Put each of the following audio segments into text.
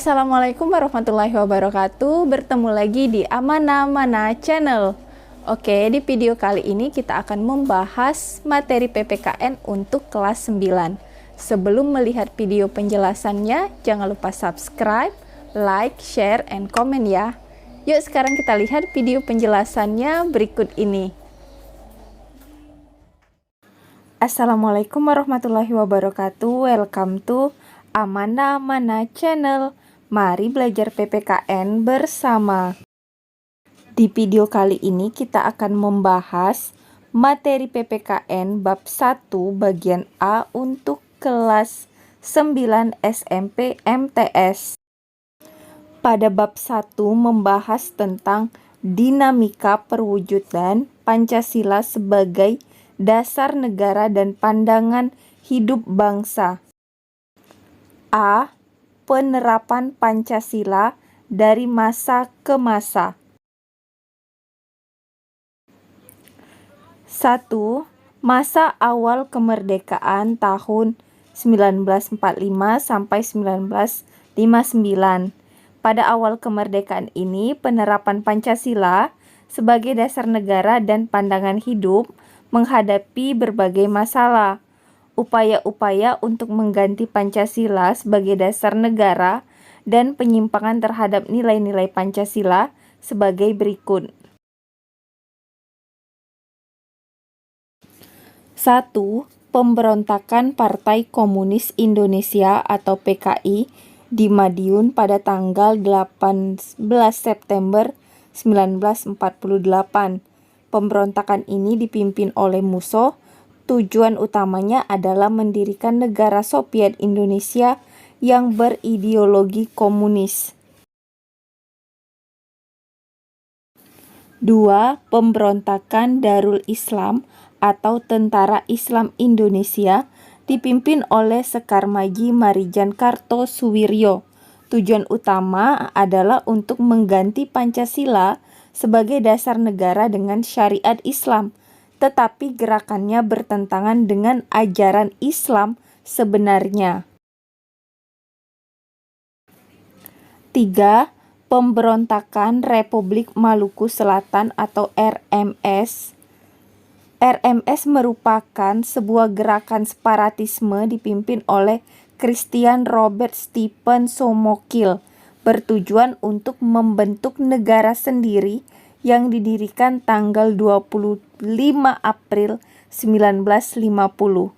Assalamualaikum warahmatullahi wabarakatuh. Bertemu lagi di Amanah Mana Channel. Oke, di video kali ini kita akan membahas materi PPKN untuk kelas 9. Sebelum melihat video penjelasannya, jangan lupa subscribe, like, share, and comment ya. Yuk sekarang kita lihat video penjelasannya berikut ini. Assalamualaikum warahmatullahi wabarakatuh. Welcome to Amanah Mana Channel. Mari belajar PPKN bersama. Di video kali ini kita akan membahas materi PPKN bab 1 bagian A untuk kelas 9 SMP MTS. Pada bab 1 membahas tentang dinamika perwujudan Pancasila sebagai dasar negara dan pandangan hidup bangsa. A. Penerapan Pancasila dari masa ke masa. 1. Masa awal kemerdekaan tahun 1945 sampai 1959. Pada awal kemerdekaan ini, penerapan Pancasila sebagai dasar negara dan pandangan hidup menghadapi berbagai masalah. Upaya-upaya untuk mengganti Pancasila sebagai dasar negara dan penyimpangan terhadap nilai-nilai Pancasila sebagai berikut. 1. Pemberontakan Partai Komunis Indonesia atau PKI di Madiun pada tanggal 18 September 1948. Pemberontakan ini dipimpin oleh Musso. Tujuan utamanya adalah mendirikan negara Soviet Indonesia yang berideologi komunis. 2. Pemberontakan Darul Islam atau Tentara Islam Indonesia dipimpin oleh Sekar Maji Marijan Kartosuwiryo. Tujuan utama adalah untuk mengganti Pancasila sebagai dasar negara dengan syariat Islam, tetapi gerakannya bertentangan dengan ajaran Islam sebenarnya. 3. Pemberontakan Republik Maluku Selatan atau RMS. RMS merupakan sebuah gerakan separatisme dipimpin oleh Christian Robert Stephen Somokil, bertujuan untuk membentuk negara sendiri yang didirikan tanggal 25 April 1950.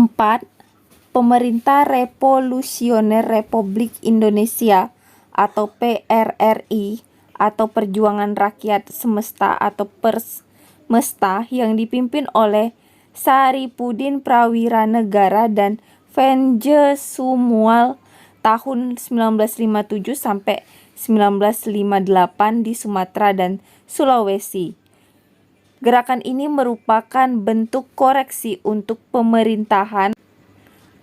4. Pemerintah Revolusioner Republik Indonesia atau PRRI atau Perjuangan Rakyat Semesta atau Persmesta yang dipimpin oleh Saripudin Prawiranegara dan Venje Sumual tahun 1957 sampai 1958 di Sumatera dan Sulawesi. Gerakan ini merupakan bentuk koreksi untuk pemerintahan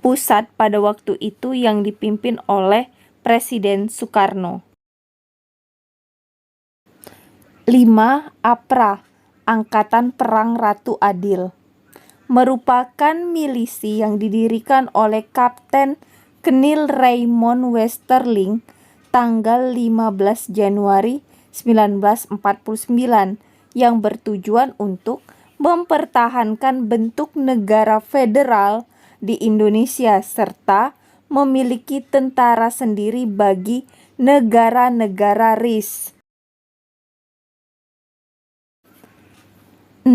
pusat pada waktu itu yang dipimpin oleh Presiden Soekarno. 5. APRA, Angkatan Perang Ratu Adil, merupakan milisi yang didirikan oleh Kapten Knil Raymond Westerling tanggal 15 Januari 1949 yang bertujuan untuk mempertahankan bentuk negara federal di Indonesia serta memiliki tentara sendiri bagi negara-negara RIS. 6.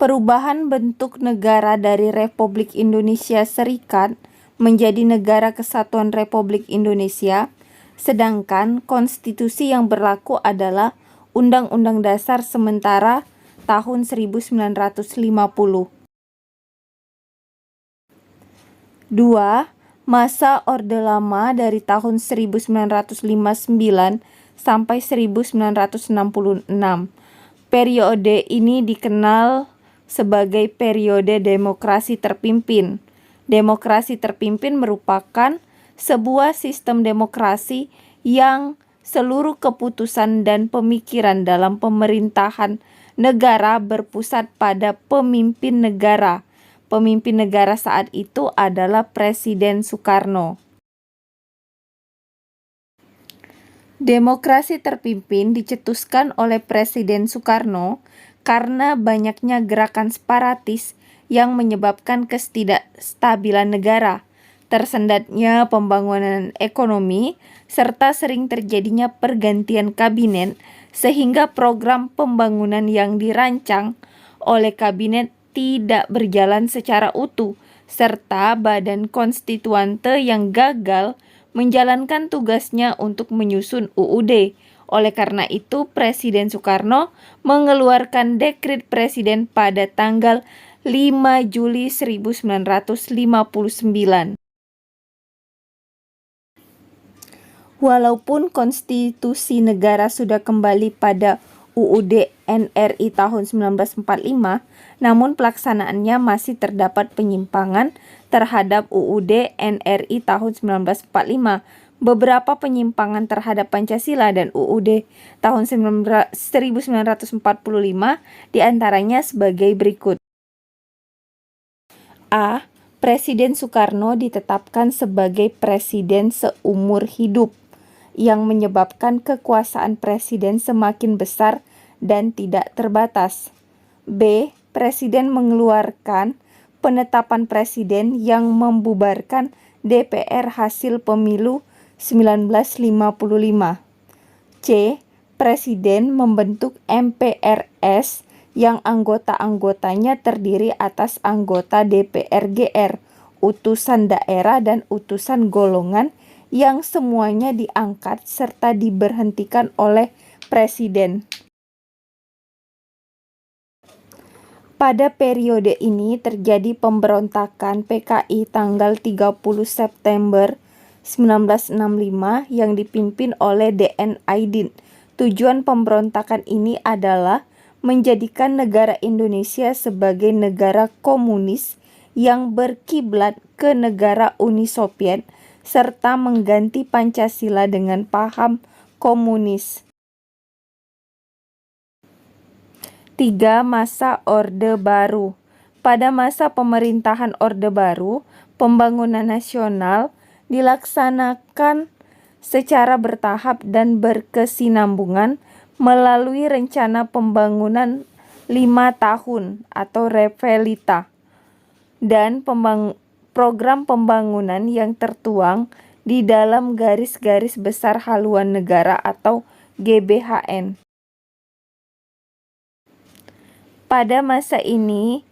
Perubahan bentuk negara dari Republik Indonesia Serikat menjadi Negara Kesatuan Republik Indonesia, sedangkan konstitusi yang berlaku adalah Undang-Undang Dasar sementara tahun 1950. 2. Masa Orde Lama dari tahun 1959 sampai 1966. Periode ini dikenal sebagai periode demokrasi terpimpin. Demokrasi terpimpin merupakan sebuah sistem demokrasi yang seluruh keputusan dan pemikiran dalam pemerintahan negara berpusat pada pemimpin negara. Pemimpin negara saat itu adalah Presiden Soekarno. Demokrasi terpimpin dicetuskan oleh Presiden Soekarno karena banyaknya gerakan separatis yang menyebabkan ketidakstabilan negara, tersendatnya pembangunan ekonomi, serta sering terjadinya pergantian kabinet sehingga program pembangunan yang dirancang oleh kabinet tidak berjalan secara utuh, serta badan konstituante yang gagal menjalankan tugasnya untuk menyusun UUD. Oleh karena itu, Presiden Soekarno mengeluarkan dekret presiden pada tanggal 5 Juli 1959. Walaupun konstitusi negara sudah kembali pada UUD NRI tahun 1945, namun pelaksanaannya masih terdapat penyimpangan terhadap UUD NRI tahun 1945. Beberapa penyimpangan terhadap Pancasila dan UUD tahun 1945 diantaranya sebagai berikut. A. Presiden Soekarno ditetapkan sebagai presiden seumur hidup, yang menyebabkan kekuasaan presiden semakin besar dan tidak terbatas. B. Presiden mengeluarkan penetapan presiden yang membubarkan DPR hasil pemilu 1955. C. Presiden membentuk MPRS yang anggota-anggotanya terdiri atas anggota DPR GR, utusan daerah dan utusan golongan yang semuanya diangkat serta diberhentikan oleh Presiden. Pada periode ini terjadi pemberontakan PKI tanggal 30 September 1965 yang dipimpin oleh DN Aidin. Tujuan pemberontakan ini adalah menjadikan negara Indonesia sebagai negara komunis yang berkiblat ke negara Uni Soviet serta mengganti Pancasila dengan paham komunis. 3. Masa Orde Baru. Pada masa pemerintahan Orde Baru, pembangunan nasional dilaksanakan secara bertahap dan berkesinambungan melalui rencana pembangunan 5 tahun atau Revelita dan program pembangunan yang tertuang di dalam garis-garis besar haluan negara atau GBHN. Pada masa ini,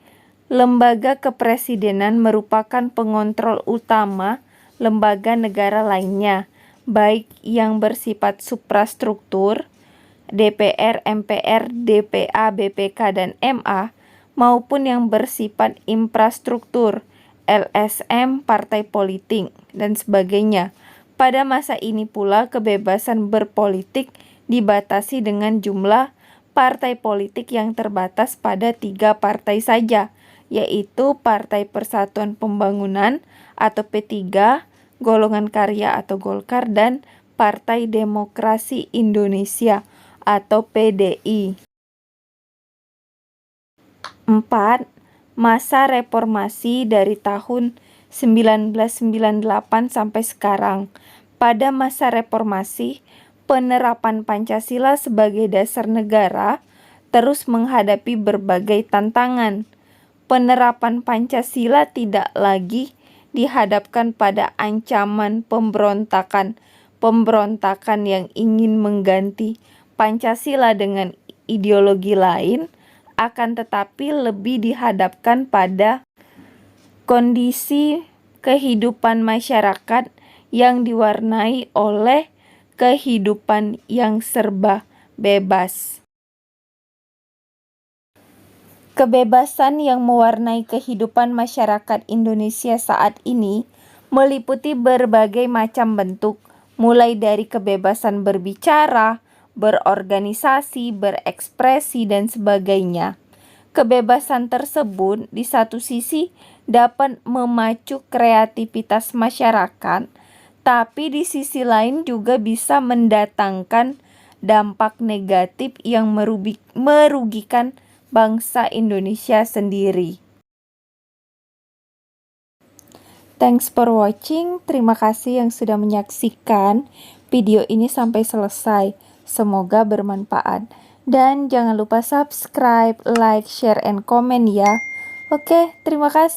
lembaga kepresidenan merupakan pengontrol utama lembaga negara lainnya, baik yang bersifat suprastruktur, DPR, MPR, DPA, BPK, dan MA, maupun yang bersifat infrastruktur, LSM, partai politik, dan sebagainya. Pada masa ini pula kebebasan berpolitik dibatasi dengan jumlah partai politik yang terbatas pada 3 partai saja, yaitu Partai Persatuan Pembangunan atau P3, Golongan Karya atau Golkar, dan Partai Demokrasi Indonesia atau PDI. 4. Masa reformasi dari tahun 1998 sampai sekarang. Pada masa reformasi, penerapan Pancasila sebagai dasar negara terus menghadapi berbagai tantangan. Penerapan Pancasila tidak lagi dihadapkan pada ancaman pemberontakan yang ingin mengganti Pancasila dengan ideologi lain, akan tetapi lebih dihadapkan pada kondisi kehidupan masyarakat yang diwarnai oleh kehidupan yang serba bebas. Kebebasan yang mewarnai kehidupan masyarakat Indonesia saat ini meliputi berbagai macam bentuk, mulai dari kebebasan berbicara, berorganisasi, berekspresi, dan sebagainya. Kebebasan tersebut di satu sisi dapat memacu kreativitas masyarakat, tapi di sisi lain juga bisa mendatangkan dampak negatif yang merugikan bangsa Indonesia sendiri. Thanks for watching. Terima kasih yang sudah menyaksikan video ini sampai selesai. Semoga bermanfaat. Dan jangan lupa subscribe, like, share, and comment ya. Oke, terima kasih.